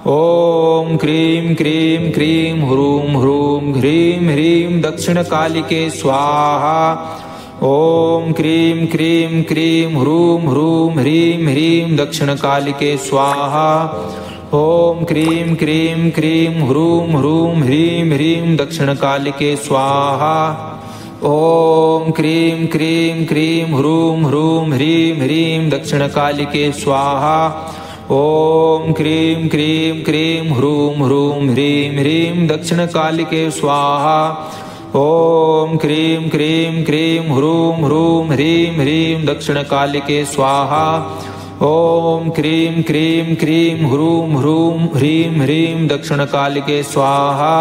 ओम क्रीं क्रीं क्रीं ह्रूं ह्रूं ह्रीं ह्रीं दक्षिणकालिके स्वाहा। ओम क्रीं क्रीं क्रीं ह्रूं ह्रूं ह्रीं ह्रीं दक्षिणकालिके स्वाहा। ओम क्रीं क्रीं क्रीं ह्रूं ह्रूं ह्रीं ह्रीं दक्षिणकालिके स्वाहा। ओम क्रीं क्रीं क्रीं ह्रूं ह्रूं ह्रीं ह्रीं दक्षिणकालिके स्वाहा। ओम क्रीं क्रीं क्रीं ह्रूं ह्रूं ह्रीं ह्रीं दक्षिणकालिके स्वाहा। ओम क्रीं क्रीं क्रीं ह्रूं ह्रूं ह्रीं ह्रीं दक्षिणकालिके स्वाहा। ओम क्रीं क्रीं क्रीं ह्रूं ह्रूं ह्रीं ह्रीं दक्षिणकालिके स्वाहा।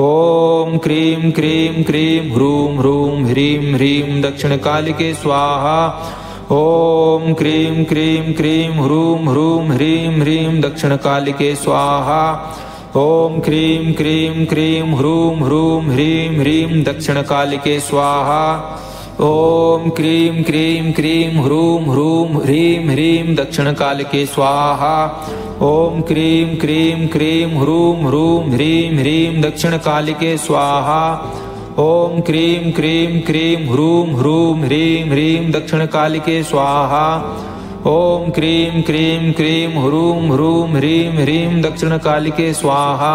ओम क्रीं क्रीं क्रीं ह्रूं ह्रूं ह्रीं ह्रीं दक्षिणकालिके स्वाहा। ओम क्रीं क्रीं क्रीं ह्रूं ह्रूं ह्रीं ह्रीं दक्षिणकालिके स्वाहा। ओम क्रीं क्रीं क्रीं ह्रूं ह्रूं ह्रीं ह्रीं दक्षिणकालिके स्वाहा। ओम क्रीं क्रीं क्रीं ह्रूं ह्रूं ह्रीं ह्रीं दक्षिणकालिके स्वाहा। ओम क्रीं क्रीं क्रीं ह्रूं ह्रूं ह्रीं ह्रीं दक्षिणकालिके स्वाहा। ओम क्रीं क्रीं क्रीं ह्रूं ह्रूं ह्रीं ह्रीं दक्षिणकालिके स्वाहा। ओम क्रीं क्रीं क्रीं ह्रूं ह्रूं ह्रीं ह्रीं दक्षिणकालिके स्वाहा।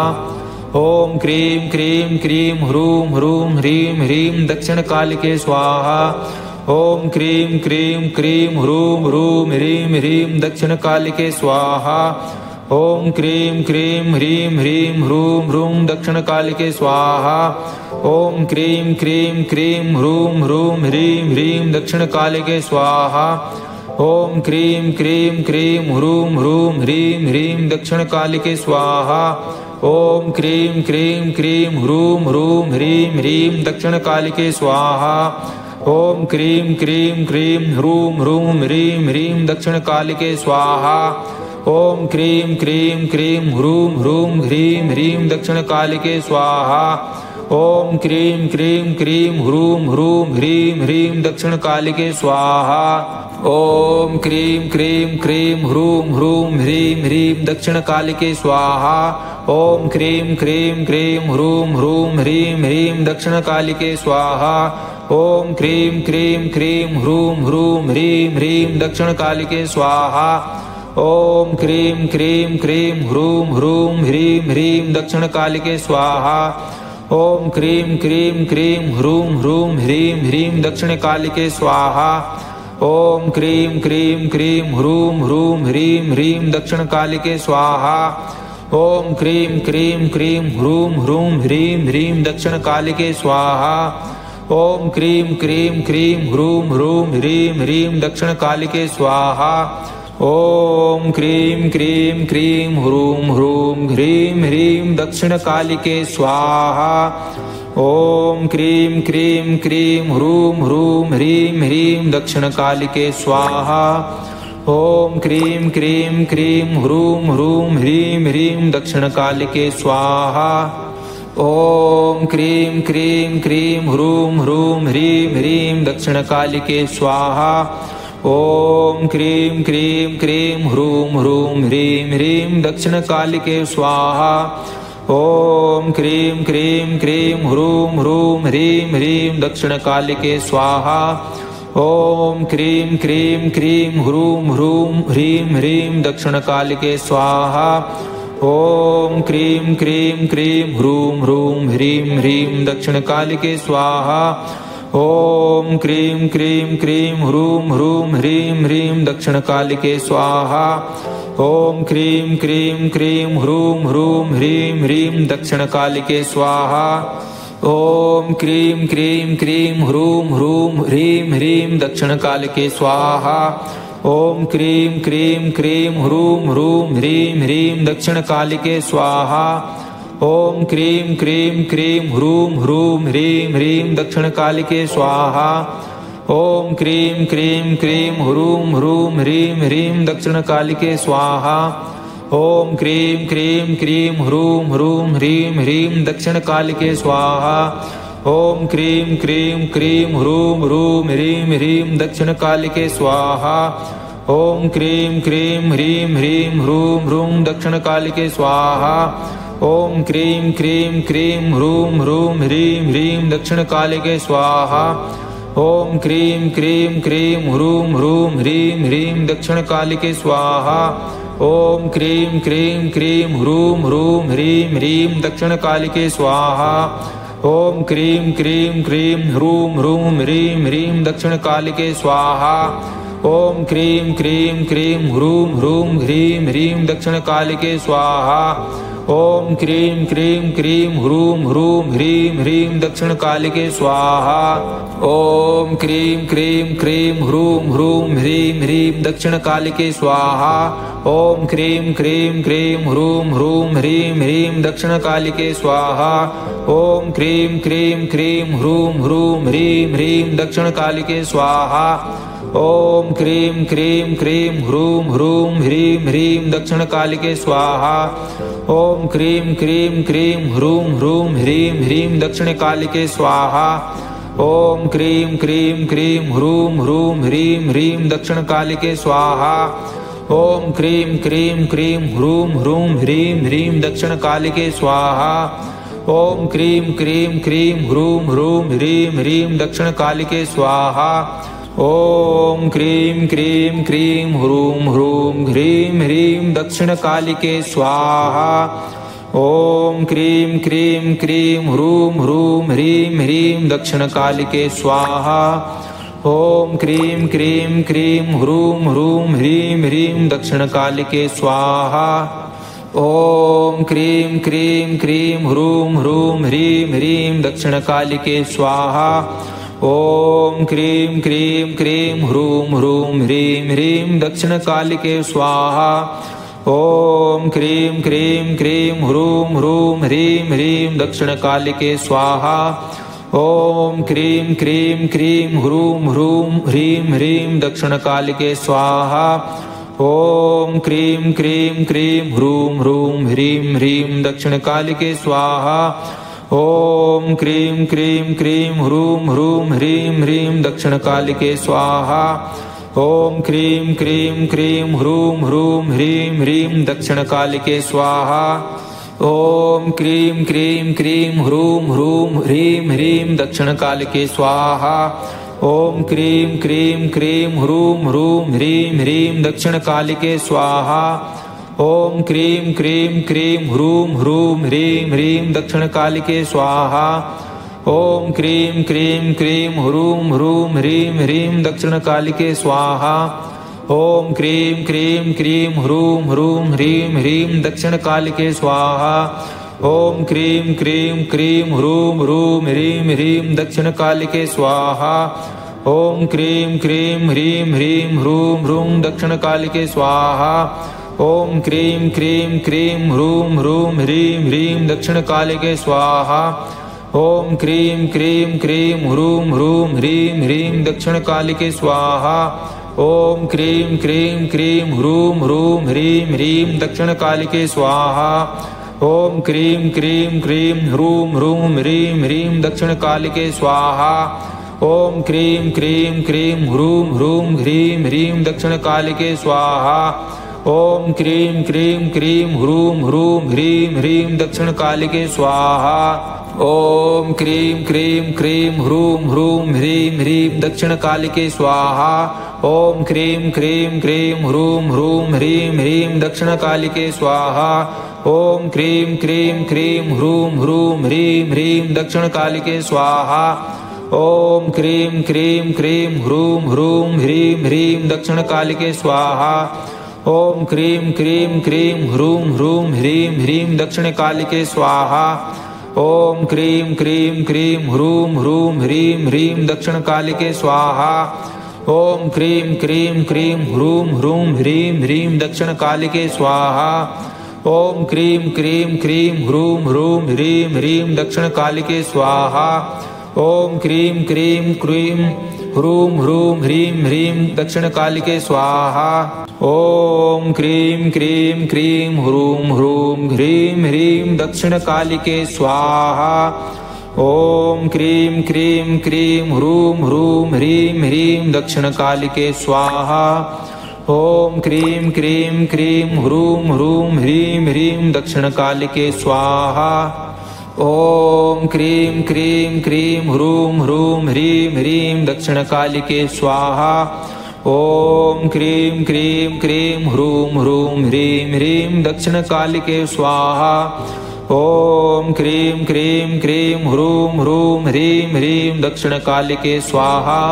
ओम क्रीं क्रीं क्रीं ह्रूं ह्रूं ह्रीं ह्रीं दक्षिणकालिके स्वाहा। ओम क्रीं क्रीं क्रीं ह्रूं ह्रूं ह्रीं ह्रीं दक्षिणकालिके स्वाहा। ओम क्रीं क्रीं ह्रीं ह्रीं ह्रूं ह्रूं दक्षिणकालिके स्वाहा। ओम क्रीं क्रीं क्रीं ह्रूं ह्रूं ह्रीं ह्रीं दक्षिणकालिके स्वाहा। ओम क्रीं क्रीं क्रीं ह्रूं ह्रूं ह्रीं ह्रीं दक्षिणकालिके स्वाहा। ओम क्रीं क्रीं क्रीं ह्रूं ह्रूं ह्रीं ह्रीं दक्षिणकालिके स्वाहा। ओम क्रीं क्रीं क्रीं ह्रूं ह्रूं ह्रीं ह्रीं दक्षिणकालिके स्वाहा। ओम क्रीं क्रीं क्रीं ह्रूं ह्रूं ह्रीं ह्रीं दक्षिणकालिके स्वाहा। ओम क्रीं क्रीं क्रीं ह्रूं ह्रूं ह्रीं ह्रीं दक्षिणकालिके स्वाहा। ओम क्रीं क्रीं क्रीं ह्रूं ह्रूं ह्रीं ह्रीं दक्षिणकालिके स्वाहा। ओम क्रीं क्रीं क्रीं ह्रूं ह्रूं ह्रीं ह्रीं दक्षिणकालिके स्वाहा। ओम क्रीं क्रीं क्रीं ह्रूं ह्रूं ह्रीं ह्रीं दक्षिणकालिके स्वाहा। ओम क्रीं क्रीं क्रीं ह्रूं ह्रूं ह्रीं ह्रीं दक्षिणकालिके स्वाहा। ओम क्रीं क्रीं क्रीं ह्रूं ह्रूं ह्रीं ह्रीं दक्षिणकालिके स्वाहा। ओम क्रीं क्रीं क्रीं ह्रूं ह्रूं ह्रीं ह्रीं दक्षिणकालिके स्वाहा। ओम क्रीं क्रीं क्रीं ह्रूं ह्रूं ह्रीं ह्रीं दक्षिणकालिके स्वाहा। ओम क्रीं क्रीं क्रीं ह्रूं ह्रूं ह्रीं ह्रीं दक्षिणकालिके स्वाहा। ओम क्रीं क्रीं क्रीं ह्रूं ह्रूं ह्रीं ह्रीं दक्षिणकालिके स्वाहा। ओम क्रीं क्रीं क्रीं ह्रूं ह्रूं ह्रीं ह्रीं दक्षिणकालिके स्वाहा। ओम क्रीं क्रीं क्रीं ह्रूं ह्रूं ह्रीं ह्रीं दक्षिणकालिके स्वाहा। ओम क्रीं क्रीं क्रीं ह्रूं ह्रूं ह्रीं ह्रीं दक्षिणकालिके स्वाहा। ओम क्रीं क्रीं क्रीं ह्रूं ह्रूं ह्रीं ह्रीं दक्षिणकालिके स्वाहा। ओम क्रीं क्रीं क्रीं ह्रूं ह्रूं ह्रीं ह्रीं दक्षिणकालिके स्वाहा। ओम क्रीं क्रीं क्रीं ह्रूं ह्रूं ह्रीं ह्रीं दक्षिणकालिके स्वाहा। ओम क्रीं क्रीं क्रीं ह्रूं ह्रूं ह्रीं ह्रीं दक्षिणकालिके स्वाहा। ओम क्रीं क्रीं क्रीं ह्रूं ह्रूं ह्रीं ह्रीं दक्षिणकालिके स्वाहा। ओम क्रीं क्रीं क्रीं ह्रूं ह्रूं ह्रीं ह्रीं दक्षिणकालिके स्वाहा। ओम क्रीं क्रीं क्रीं ह्रूं ह्रूं ह्रीं ह्रीं दक्षिणकालिके स्वाहा। ओम क्रीं क्रीं क्रीं ह्रूं ह्रूं ह्रीं ह्रीं दक्षिणकालिके स्वाहा। ओम क्रीं क्रीं क्रीं ह्रूं ह्रूं ह्रीं ह्रीं दक्षिणकालिके स्वाहा। ओम क्रीं क्रीं क्रीं ह्रूं ह्रूं ह्रीं ह्रीं दक्षिणकालिके स्वाहा। ओम क्रीं क्रीं क्रीं ह्रूं ह्रूं ह्रीं ह्रीं दक्षिणकालिके स्वाहा। ओम क्रीं क्रीं क्रीं ह्रूं ह्रूं ह्रीं ह्रीं दक्षिणकालिके स्वाहा। ओम क्रीं क्रीं ह्रीं ह्रीं ह्रूं ह्रूं दक्षिणकालिके स्वाहा। ओम क्रीं क्रीं क्रीं ह्रूं ह्रूं ह्रीं ह्रीं दक्षिणकालिके स्वाहा। ओम क्रीं क्रीं क्रीं ह्रूं ह्रूं ह्रीं ह्रीं दक्षिणकालिके स्वाहा। ओम क्रीं क्रीं क्रीं ह्रूं ह्रूं ह्रीं ह्रीं दक्षिणकालिके स्वाहा। ओम क्रीं क्रीं क्रीं ह्रूं ह्रूं ह्रीं ह्रीं दक्षिणकालिके स्वाहा। ओम क्रीं क्रीं क्रीं ह्रूं ह्रूं ह्रीं ह्रीं दक्षिणकालिके स्वाहा। ओम क्रीं क्रीं क्रीं ह्रूं ह्रूं ह्रीं ह्रीं दक्षिणकालिके स्वाहा। ओम क्रीं क्रीं क्रीं ह्रूं ह्रूं ह्रीं ह्रीं दक्षिणकालिके स्वाहा। ओम क्रीं क्रीं क्रीं ह्रूं ह्रूं ह्रीं ह्रीं दक्षिणकालिके स्वाहा। ओम क्रीं क्रीं क्रीं ह्रूं ह्रूं ह्रीं ह्रीं दक्षिणकालिके स्वाहा। ओम क्रीं क्रीं क्रीं ह्रूं ह्रूं ह्रीं ह्रीं दक्षिणकालिके स्वाहा। ओम क्रीं क्रीं क्रीं ह्रूं ह्रूं ह्रीं ह्रीं दक्षिणकालिके स्वाहा। ओम क्रीं क्रीं क्रीं ह्रूं ह्रूं ह्रीं ह्रीं दक्षिणकालिके स्वाहा। ओम क्रीं क्रीं क्रीं ह्रूं ह्रूं ह्रीं ह्रीं दक्षिणकालिके स्वाहा। ओम क्रीं क्रीं क्रीं ह्रूं ह्रूं ह्रीं ह्रीं दक्षिणकालिके स्वाहा। ओम क्रीं क्रीं क्रीं ह्रूं ह्रूं ह्रीं ह्रीं दक्षिणकालिके स्वाहा। ओम क्रीं क्रीं क्रीं ह्रूं ह्रूं ह्रीं ह्रीं दक्षिणकालिके स्वाहा। ओम क्रीं क्रीं क्रीं ह्रूं ह्रूं ह्रीं ह्रीं दक्षिणकालिके स्वाहा। ओम क्रीं क्रीं क्रीं ह्रूं ह्रूं ह्रीं ह्रीं दक्षिणकालिके स्वाहा। ओम क्रीं क्रीं क्रीं ह्रूं ह्रूं ह्रीं ह्रीं दक्षिणकालिके स्वाहा। ओम क्रीं क्रीं क्रीं ह्रूं ह्रूं ह्रीं ह्रीं दक्षिणकालिके स्वाहा। ओम क्रीं क्रीं क्रीं ह्रूं ह्रूं ह्रीं ह्रीं दक्षिणकालिके स्वाहा। ओम क्रीं क्रीं क्रीं ह्रूं ह्रूं ह्रीं ह्रीं दक्षिणकालिके स्वाहा। ओम क्रीं क्रीं क्रीं ह्रूं ह्रूं ह्रीं ह्रीं दक्षिणकालिके स्वाहा। ओम क्रीं क्रीं क्रीं ह्रूं ह्रूं ह्रीं ह्रीं दक्षिणकालिके स्वाहा। ओम क्रीं क्रीं क्रीं ह्रूं ह्रूं ह्रीं ह्रीं दक्षिणकालिके स्वाहा। ओम क्रीं क्रीं क्रीं ह्रूं ह्रूं ह्रीं ह्रीं दक्षिणकालिके स्वाहा। ओम क्रीं क्रीं क्रीं ह्रूं ह्रूं ह्रीं ह्रीं दक्षिणकालिके स्वाहा। ओम क्रीं क्रीं क्रीं ह्रूं ह्रूं ह्रीं ह्रीं दक्षिणकालिके स्वाहा। ओम क्रीं क्रीं क्रीं ह्रूं ह्रूं ह्रीं ह्रीं दक्षिणकालिके स्वाहा। ओम क्रीं क्रीं क्रीं ह्रूं ह्रूं ह्रीं ह्रीं दक्षिणकालिके स्वाहा। ओम क्रीं क्रीं ह्रीं ह्रीं ह्रूं ह्रूं दक्षिणकालिके स्वाहा। ओम क्रीं क्रीं क्रीं ह्रूं ह्रूं ह्रीं ह्रीं दक्षिणकालिके स्वाहा। ओम क्रीं क्रीं क्रीं ह्रूं ह्रूं ह्रीं ह्रीं दक्षिणकालिके स्वाहा। ओम क्रीं क्रीं क्रीं ह्रूं ह्रूं ह्रीं ह्रीं दक्षिणकालिके स्वाहा। ओम क्रीं क्रीं क्रीं ह्रूं ह्रूं ह्रीं ह्रीं दक्षिणकालिके स्वाहा। ओम क्रीं क्रीं क्रीं ह्रूं ह्रूं ह्रीं ह्रीं दक्षिणकालिके स्वाहा। ओम क्रीं क्रीं क्रीं ह्रूं ह्रूं ह्रीं ह्रीं दक्षिणकालिके स्वाहा। ओम क्रीं क्रीं क्रीं ह्रूं ह्रूं ह्रीं ह्रीं दक्षिणकालिके स्वाहा। ओम क्रीं क्रीं क्रीं ह्रूं ह्रूं ह्रीं ह्रीं दक्षिणकालिके स्वाहा। ओम क्रीं क्रीं क्रीं ह्रूं ह्रूं ह्रीं ह्रीं दक्षिणकालिके स्वाहा। ओम क्रीं क्रीं क्रीं ह्रूं ह्रूं ह्रीं ह्रीं दक्षिणकालिके स्वाहा। ओम क्रीं क्रीं क्रीं ह्रूं ह्रूं ह्रीं ह्रीं दक्षिणकालिके स्वाहा। ओम क्रीं क्रीं क्रीं ह्रूं ह्रूं ह्रीं ह्रीं दक्षिणकालिके स्वाहा। ओम क्रीं क्रीं क्रीं ह्रूं ह्रूं ह्रीं ह्रीं दक्षिणकालिके स्वाहा। ओम क्रीं क्रीं क्रीं ह्रूं ह्रूं ह्रीं ह्रीं दक्षिणकालिके स्वाहा। ओम क्रीं क्रीं क्रीं ह्रूं ह्रूं ह्रीं ह्रीं दक्षिणकालिके स्वाहा। ओम क्रीं क्रीं क्रीं ह्रूं ह्रूं ह्रीं ह्रीं दक्षिणकालिके स्वाहा। ओम क्रीं क्रीं क्रीं ह्रूं ह्रूं ह्रीं ह्रीं दक्षिणकालिके स्वाहा। ओम क्रीं क्रीं क्रीं ह्रूं ह्रूं ह्रीं ह्रीं दक्षिणकालिके स्वाहा। ओम क्रीं क्रीं क्रीं ह्रूं ह्रूं ह्रीं ह्रीं दक्षिणकालिके स्वाहा। ओम क्रीं क्रीं क्रीं ह्रूं ह्रूं ह्रीं ह्रीं दक्षिणकालिके स्वाहा। ओम क्रीं क्रीं क्रीं ह्रूं ह्रूं ह्रीं ह्रीं दक्षिणकालिके स्वाहा।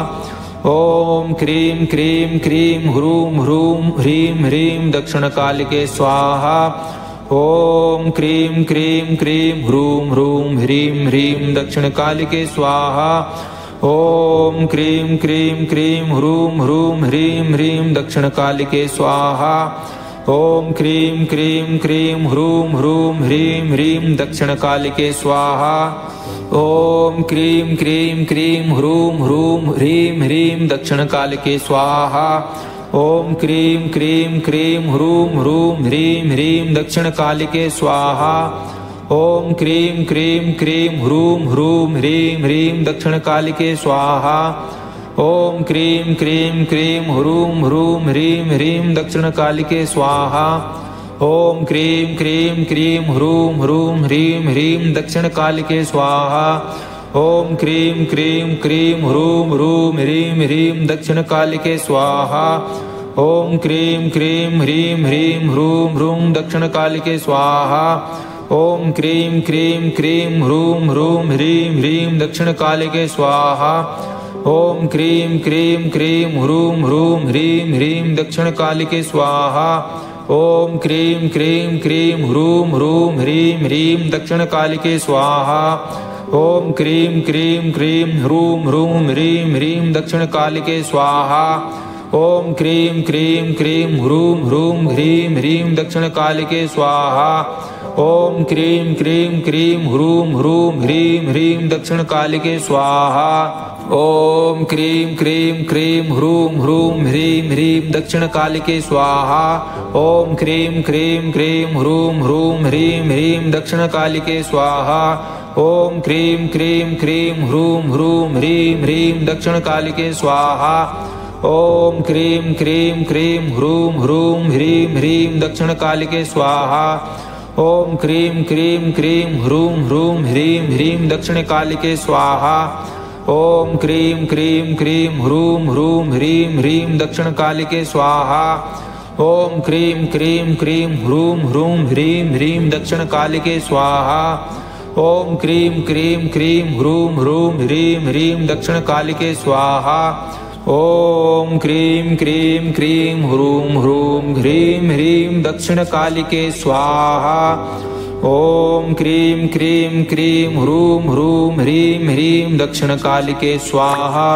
ओम क्रीं क्रीं क्रीं ह्रूं ह्रूं ह्रीं ह्रीं दक्षिणकालिके स्वाहा। ओम क्रीं क्रीं क्रीं ह्रूं ह्रूं ह्रीं ह्रीं दक्षिणकालिके स्वाहा। ओम क्रीं क्रीं क्रीं ह्रूं ह्रूं ह्रीं ह्रीं दक्षिणकालिके स्वाहा। ओम क्रीं क्रीं क्रीं ह्रूं ह्रूं ह्रीं ह्रीं दक्षिणकालिके स्वाहा। ओम क्रीं क्रीं क्रीं ह्रूं ह्रूं ह्रीं ह्रीं दक्षिणकालिके स्वाहा। ओम क्रीं क्रीं क्रीं ह्रूं ह्रूं ह्रीं ह्रीं दक्षिणकालिके स्वाहा। ओम क्रीं क्रीं क्रीं ह्रूं ह्रूं ह्रीं ह्रीं दक्षिणकालिके स्वाहा। ओम क्रीं क्रीं क्रीं ह्रूं ह्रूं ह्रीं ह्रीं दक्षिणकालिके स्वाहा। ओम क्रीं क्रीं क्रीं ह्रूं ह्रूं ह्रीं ह्रीं दक्षिणकालिके स्वाहा। ओम क्रीं क्रीं क्रीं ह्रूं ह्रूं ह्रीं ह्रीं दक्षिणकालिके स्वाहा। ओम क्रीं क्रीं ह्रीं ह्रीं ह्रूं ह्रूं दक्षिणकालिके स्वाहा। ओम क्रीं क्रीं क्रीं ह्रूं ह्रूं ह्रीं ह्रीं दक्षिणकालिके स्वाहा। ओम क्रीं क्रीं क्रीं ह्रूं ह्रूं ह्रीं ह्रीं दक्षिणकालिके स्वाहा। ओम क्रीं क्रीं क्रीं ह्रूं ह्रूं ह्रीं ह्रीं दक्षिणकालिके स्वाहा। ओम क्रीं क्रीं क्रीं ह्रूं ह्रूं ह्रीं ह्रीं दक्षिणकालिके स्वाहा। ओम क्रीं क्रीं क्रीं ह्रूं ह्रूं ह्रीं ह्रीं दक्षिणकालिके स्वाहा। ओम क्रीं क्रीं क्रीं ह्रूं ह्रूं ह्रीं ह्रीं दक्षिणकालिके स्वाहा। ओम क्रीं क्रीं क्रीं ह्रूं ह्रूं ह्रीं ह्रीं दक्षिणकालिके स्वाहा। ओम क्रीं क्रीं क्रीं ह्रूं ह्रूं ह्रीं ह्रीं दक्षिणकालिके स्वाहा। ओम क्रीं क्रीं क्रीं ह्रूं ह्रूं ह्रीं ह्रीं दक्षिणकालिके स्वाहा। ओम क्रीं क्रीं क्रीं ह्रूं ह्रूं ह्रीं ह्रीं दक्षिणकालिके स्वाहा। ओम क्रीं क्रीं क्रीं ह्रूं ह्रूं ह्रीं ह्रीं दक्षिणकालिके स्वाहा। ओम क्रीं क्रीं क्रीं ह्रूं ह्रूं ह्रीं ह्रीं दक्षिणकालिके स्वाहा। ओम क्रीं क्रीं क्रीं ह्रूं ह्रूं ह्रीं ह्रीं दक्षिणकालिके स्वाहा। ओम क्रीं क्रीं क्रीं ह्रूं ह्रूं ह्रीं ह्रीं दक्षिणकालिके स्वाहा। ओम क्रीं क्रीं क्रीं ह्रूं ह्रूं ह्रीं ह्रीं दक्षिणकालिके स्वाहा। ओम क्रीं क्रीं क्रीं ह्रूं ह्रूं ह्रीं ह्रीं दक्षिणकालिके स्वाहा।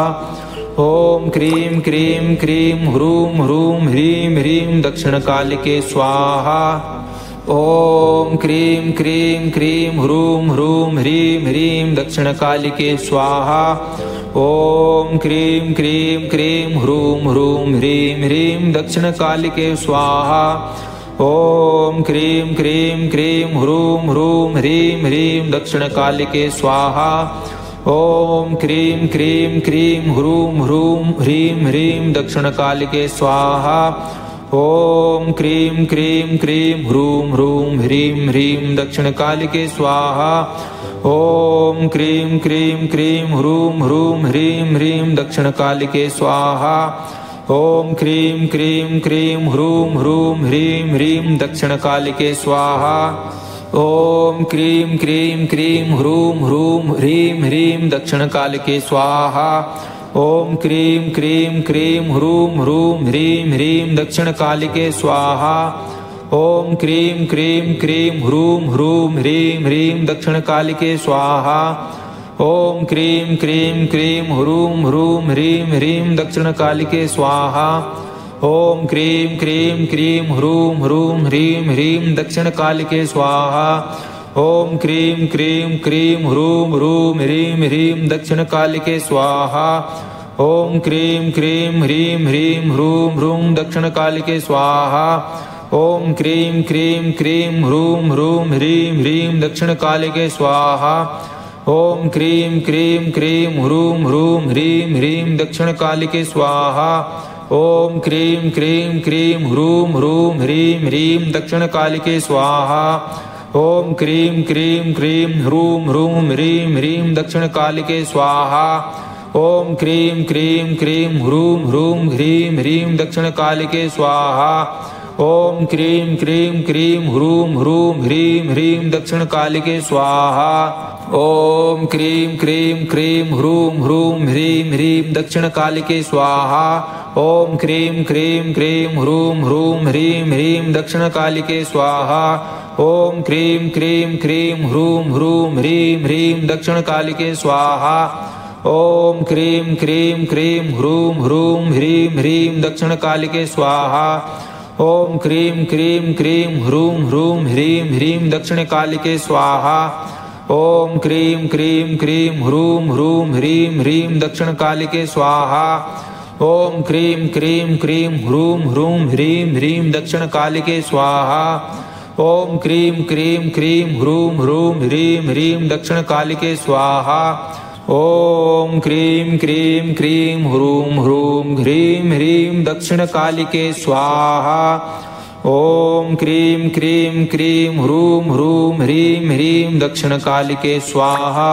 ओम क्रीं क्रीं क्रीं ह्रूं ह्रूं ह्रीं ह्रीं दक्षिणकालिके स्वाहा। ओम क्रीं क्रीं क्रीं ह्रूं ह्रूं ह्रीं ह्रीं दक्षिणकालिके स्वाहा। ओम क्रीं क्रीं क्रीं ह्रूं ह्रूं ह्रीं ह्रीं दक्षिणकालिके स्वाहा। ओम क्रीं क्रीं क्रीं ह्रूं ह्रूं ह्रीं ह्रीं दक्षिणकालिके स्वाहा। ओम क्रीं क्रीं क्रीं ह्रूं ह्रूं ह्रीं ह्रीं दक्षिणकालिके स्वाहा। ओम क्रीं क्रीं क्रीं ह्रूं ह्रूं ह्रीं ह्रीं दक्षिणकालिके स्वाहा। ओम क्रीं क्रीं क्रीं ह्रूं ह्रूं ह्रीं ह्रीं दक्षिणकालिके स्वाहा। ओम क्रीं क्रीं क्रीं ह्रूं ह्रूं ह्रीं ह्रीं दक्षिणकालिके स्वाहा। ओम क्रीं क्रीं क्रीं ह्रूं ह्रूं ह्रीं ह्रीं दक्षिणकालिके स्वाहा। ओम क्रीं क्रीं क्रीं ह्रूं ह्रूं ह्रीं ह्रीं दक्षिणकालिके स्वाहा। ओम क्रीं क्रीं क्रीं ह्रूं ह्रूं ह्रीं ह्रीं दक्षिणकालिके स्वाहा। ओम क्रीं क्रीं क्रीं ह्रूं ह्रूं ह्रीं ह्रीं दक्षिणकालिके स्वाहा। ओम क्रीं क्रीं क्रीं ह्रूं ह्रूं ह्रीं ह्रीं दक्षिणकालिके स्वाहा। ओम क्रीं क्रीं क्रीं ह्रूं ह्रूं ह्रीं ह्रीं दक्षिणकालिके स्वाहा। ओम क्रीं क्रीं ह्रीं ह्रीं ह्रूं ह्रूं दक्षिणकालिके स्वाहा। ओम क्रीं क्रीं क्रीं ह्रूं ह्रूं ह्रीं ह्रीं दक्षिणकालिके स्वाहा। ओम क्रीं क्रीं क्रीं ह्रूं ह्रूं ह्रीं ह्रीं दक्षिणकालिके स्वाहा। ओम क्रीं क्रीं क्रीं ह्रूं ह्रूं ह्रीं ह्रीं दक्षिणकालिके स्वाहा। ओम क्रीं क्रीं क्रीं ह्रूं ह्रूं ह्रीं ह्रीं दक्षिणकालिके स्वाहा। ओम क्रीं क्रीं क्रीं ह्रूं ह्रूं ह्रीं ह्रीं दक्षिणकालिके स्वाहा। ओम क्रीं क्रीं क्रीं ह्रूं ह्रूं ह्रीं ह्रीं दक्षिणकालिके स्वाहा। ओम क्रीं क्रीं क्रीं ह्रूं ह्रूं ह्रीं ह्रीं दक्षिणकालिके स्वाहा। ओम क्रीं क्रीं क्रीं ह्रूं ह्रूं ह्रीं ह्रीं दक्षिणकालिके स्वाहा। ओम क्रीं क्रीं क्रीं ह्रूं ह्रूं ह्रीं ह्रीं दक्षिणकालिके स्वाहा। ओम क्रीं क्रीं क्रीं ह्रूं ह्रूं ह्रीं ह्रीं दक्षिणकालिके स्वाहा। ओम क्रीं क्रीं क्रीं ह्रूं ह्रूं ह्रीं ह्रीं दक्षिणकालिके स्वाहा। ओम क्रीं क्रीं क्रीं ह्रूं ह्रूं ह्रीं ह्रीं दक्षिणकालिके स्वाहा। ओम क्रीं क्रीं क्रीं ह्रूं ह्रूं ह्रीं ह्रीं दक्षिणकालिके स्वाहा। ओम क्रीं क्रीं क्रीं ह्रूं ह्रूं ह्रीं ह्रीं दक्षिणकालिके स्वाहा। ओम क्रीं क्रीं क्रीं ह्रूं ह्रूं ह्रीं ह्रीं दक्षिणकालिके स्वाहा। ओम क्रीं क्रीं क्रीं ह्रूं ह्रूं ह्रीं ह्रीं दक्षिणकालिके स्वाहा।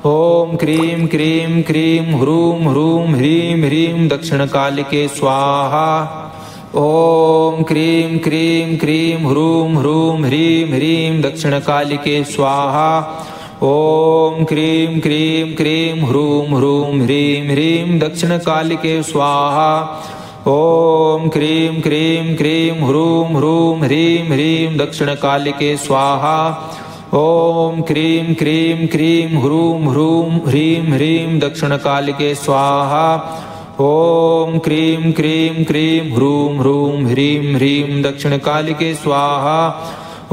ओम क्रीं क्रीं क्रीं ह्रूं ह्रूं ह्रीं ह्रीं दक्षिणकालिके स्वाहा। ओम क्रीं क्रीं क्रीं ह्रूं ह्रूं ह्रीं ह्रीं दक्षिणकालिके स्वाहा। ओम क्रीं क्रीं क्रीं ह्रूं ह्रूं ह्रीं ह्रीं दक्षिणकालिके स्वाहा। ओम क्रीं क्रीं क्रीं ह्रूं ह्रूं ह्रीं ह्रीं दक्षिणकालिके स्वाहा। ओम क्रीं क्रीं क्रीं ह्रूं ह्रूं ह्रीं ह्रीं दक्षिणकालिके स्वाहा। ओम क्रीं क्रीं क्रीं ह्रूं ह्रूं ह्रीं ह्रीं दक्षिणकालिके स्वाहा।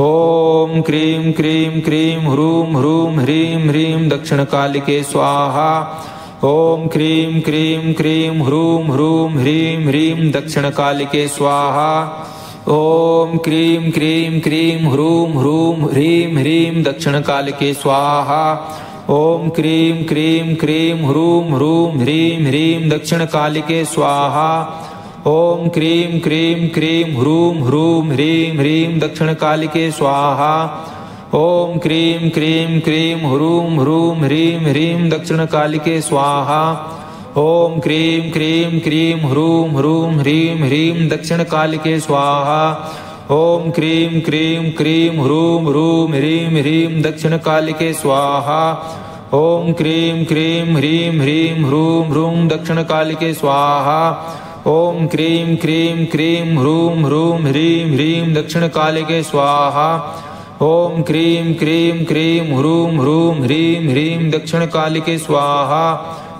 ओम क्रीं क्रीं क्रीं ह्रूं ह्रूं ह्रीं ह्रीं दक्षिणकालिके स्वाहा। ओम क्रीं क्रीं क्रीं ह्रूं ह्रूं ह्रीं ह्रीं दक्षिणकालिके स्वाहा। ओम क्रीं क्रीं क्रीं ह्रूं ह्रूं ह्रीं ह्रीं दक्षिणकालिके स्वाहा। ओम क्रीं क्रीं क्रीं ह्रूं ह्रूं ह्रीं ह्रीं दक्षिणकालिके स्वाहा। ओम क्रीं क्रीं क्रीं ह्रूं ह्रूं ह्रीं ह्रीं दक्षिणकालिके स्वाहा। ओम क्रीं क्रीं क्रीं ह्रूं ह्रूं ह्रीं ह्रीं दक्षिणकालिके स्वाहा। ओम क्रीं क्रीं क्रीं ह्रूं ह्रूं ह्रीं ह्रीं दक्षिणकालिके स्वाहा। ओम क्रीं क्रीं क्रीं ह्रूं ह्रूं ह्रीं ह्रीं दक्षिणकालिके स्वाहा। ओम क्रीं क्रीं ह्रीं ह्रीं ह्रूं ह्रूं दक्षिणकालिके स्वाहा। ओम क्रीं क्रीं क्रीं ह्रूं ह्रूं ह्रीं ह्रीं दक्षिणकालिके स्वाहा। ओम क्रीं क्रीं क्रीं ह्रूं ह्रूं ह्रीं ह्रीं दक्षिणकालिके स्वाहा।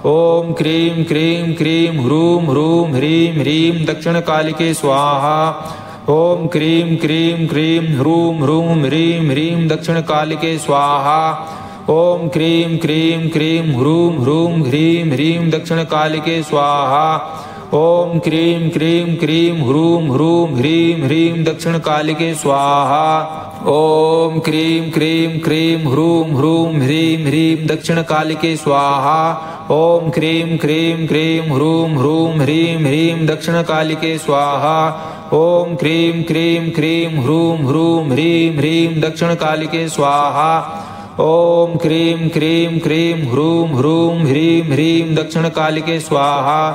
ओम क्रीं क्रीं क्रीं ह्रूं ह्रूं ह्रीं ह्रीं दक्षिणकालिके स्वाहा। ओम क्रीं क्रीं क्रीं ह्रूं ह्रूं ह्रीं ह्रीं दक्षिणकालिके स्वाहा। ओम क्रीं क्रीं क्रीं ह्रूं ह्रूं ह्रीं ह्रीं दक्षिणकालिके स्वाहा। ओम क्रीं क्रीं क्रीं ह्रूं ह्रूं ह्रीं ह्रीं दक्षिणकालिके स्वाहा। ओम क्रीं क्रीं क्रीं ह्रूं ह्रूं ह्रीं ह्रीं दक्षिणकालिके स्वाहा। ओम क्रीं क्रीं क्रीं ह्रूं ह्रूं ह्रीं ह्रीं दक्षिणकालिके स्वाहा। ओम क्रीं क्रीं क्रीं ह्रूं ह्रूं ह्रीं ह्रीं दक्षिणकालिके स्वाहा। ओम क्रीं क्रीं क्रीं ह्रूं ह्रूं ह्रीं ह्रीं दक्षिणकालिके स्वाहा।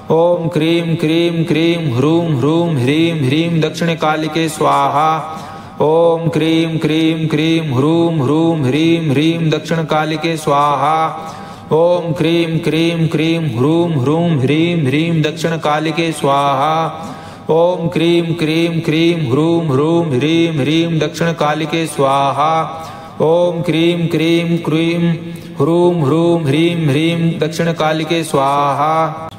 ओम क्रीं क्रीं क्रीं ह्रूं ह्रूं ह्रीं ह्रीं दक्षिणकालिके स्वाहा। ओम क्रीं क्रीं क्रीं ह्रूं ह्रूं ह्रीं ह्रीं दक्षिणकालिके स्वाहा। ओम क्रीं क्रीं क्रीं ह्रूं ह्रूं ह्रीं ह्रीं दक्षिणकालिके स्वाहा। ओम क्रीं क्रीं क्रीं ह्रूं ह्रूं ह्रीं ह्रीं दक्षिणकालिके स्वाहा। ओम क्रीं क्रीं क्रीं ह्रूं ह्रूं ह्रीं ह्रीं दक्षिणकालिके स्वाहा।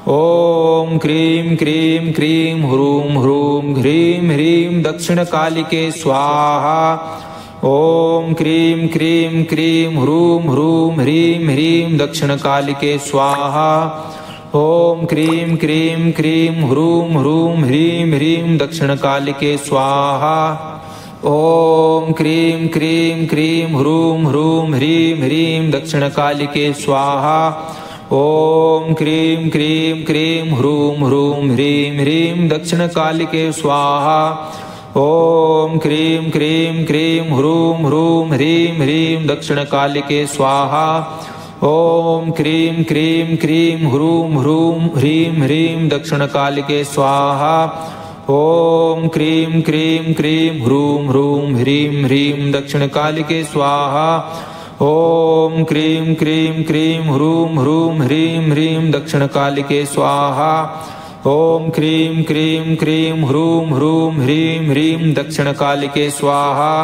ओम क्रीं क्रीं क्रीं ह्रूं ह्रूं ह्रीं ह्रीं दक्षिणकालिके स्वाहा। ओम क्रीं क्रीं क्रीं ह्रूं ह्रूं ह्रीं ह्रीं दक्षिणकालिके स्वाहा। ओम क्रीं क्रीं क्रीं ह्रूं ह्रूं ह्रीं ह्रीं दक्षिणकालिके स्वाहा। ओम क्रीं क्रीं क्रीं ह्रूं ह्रूं ह्रीं ह्रीं दक्षिणकालिके स्वाहा। ओम क्रीं क्रीं क्रीं ह्रूं ह्रूं ह्रीं ह्रीं दक्षिणकालिके स्वाहा। ओम क्रीं क्रीं क्रीं ह्रूं ह्रूं ह्रीं ह्रीं दक्षिणकालिके स्वाहा। ओम क्रीं क्रीं क्रीं ह्रूं ह्रूं ह्रीं ह्रीं दक्षिणकालिके स्वाहा। ओम क्रीं क्रीं क्रीं ह्रूं ह्रूं ह्रीं ह्रीं दक्षिणकालिके स्वाहा। ओम क्रीं क्रीं क्रीं ह्रूं ह्रूं ह्रीं ह्रीं दक्षिणकालिके स्वाहा। ओम क्रीं क्रीं क्रीं ह्रूं ह्रूं ह्रीं ह्रीं दक्षिणकालिके स्वाहा।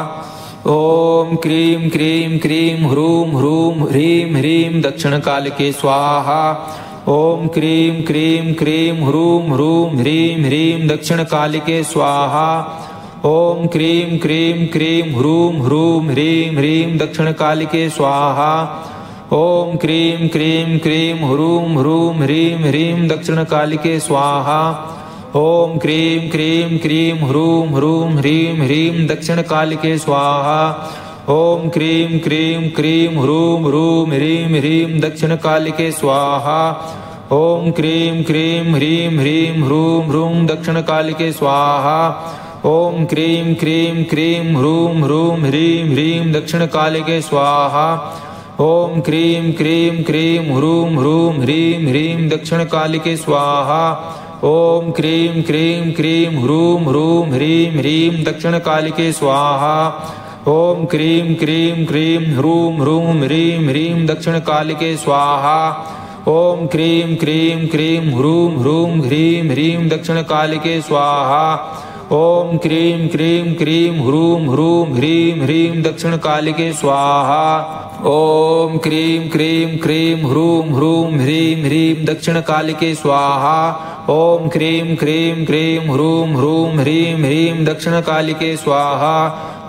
ओम क्रीं क्रीं क्रीं ह्रूं ह्रूं ह्रीं ह्रीं दक्षिणकालिके स्वाहा। ओम क्रीं क्रीं क्रीं ह्रूं ह्रूं ह्रीं ह्रीं दक्षिणकालिके स्वाहा। ओम क्रीं क्रीं क्रीं ह्रूं ह्रूं ह्रीं ह्रीं दक्षिणकालिके स्वाहा। ओम क्रीं क्रीं क्रीं ह्रूं ह्रूं ह्रीं ह्रीं दक्षिणकालिके स्वाहा। ओम क्रीं क्रीं क्रीं ह्रूं ह्रूं ह्रीं ह्रीं दक्षिणकालिके स्वाहा। ओम क्रीं क्रीं क्रीं ह्रूं ह्रूं ह्रीं ह्रीं दक्षिणकालिके स्वाहा। ओम क्रीं क्रीं ह्रीं ह्रीं ह्रूं ह्रूं दक्षिणकालिके स्वाहा। ओम क्रीं क्रीं क्रीं ह्रूं ह्रूं ह्रीं ह्रीं दक्षिणकालिके स्वाहा। ओम क्रीं क्रीं क्रीं ह्रूं ह्रूं ह्रीं ह्रीं दक्षिणकालिके स्वाहा। ओम क्रीं क्रीं क्रीं ह्रूं ह्रूं ह्रीं ह्रीं दक्षिणकालिके स्वाहा। ओम क्रीं क्रीं क्रीं ह्रूं ह्रूं ह्रीं ह्रीं दक्षिणकालिके स्वाहा। ओम क्रीं क्रीं क्रीं ह्रूं ह्रूं ह्रीं ह्रीं दक्षिणकालिके स्वाहा। ओम क्रीं क्रीं क्रीं ह्रूं ह्रूं ह्रीं ह्रीं दक्षिणकालिके स्वाहा। ओम क्रीं क्रीं क्रीं ह्रूं ह्रूं ह्रीं ह्रीं दक्षिणकालिके स्वाहा। ओम क्रीं क्रीं क्रीं ह्रूं ह्रूं ह्रीं ह्रीं दक्षिणकालिके स्वाहा।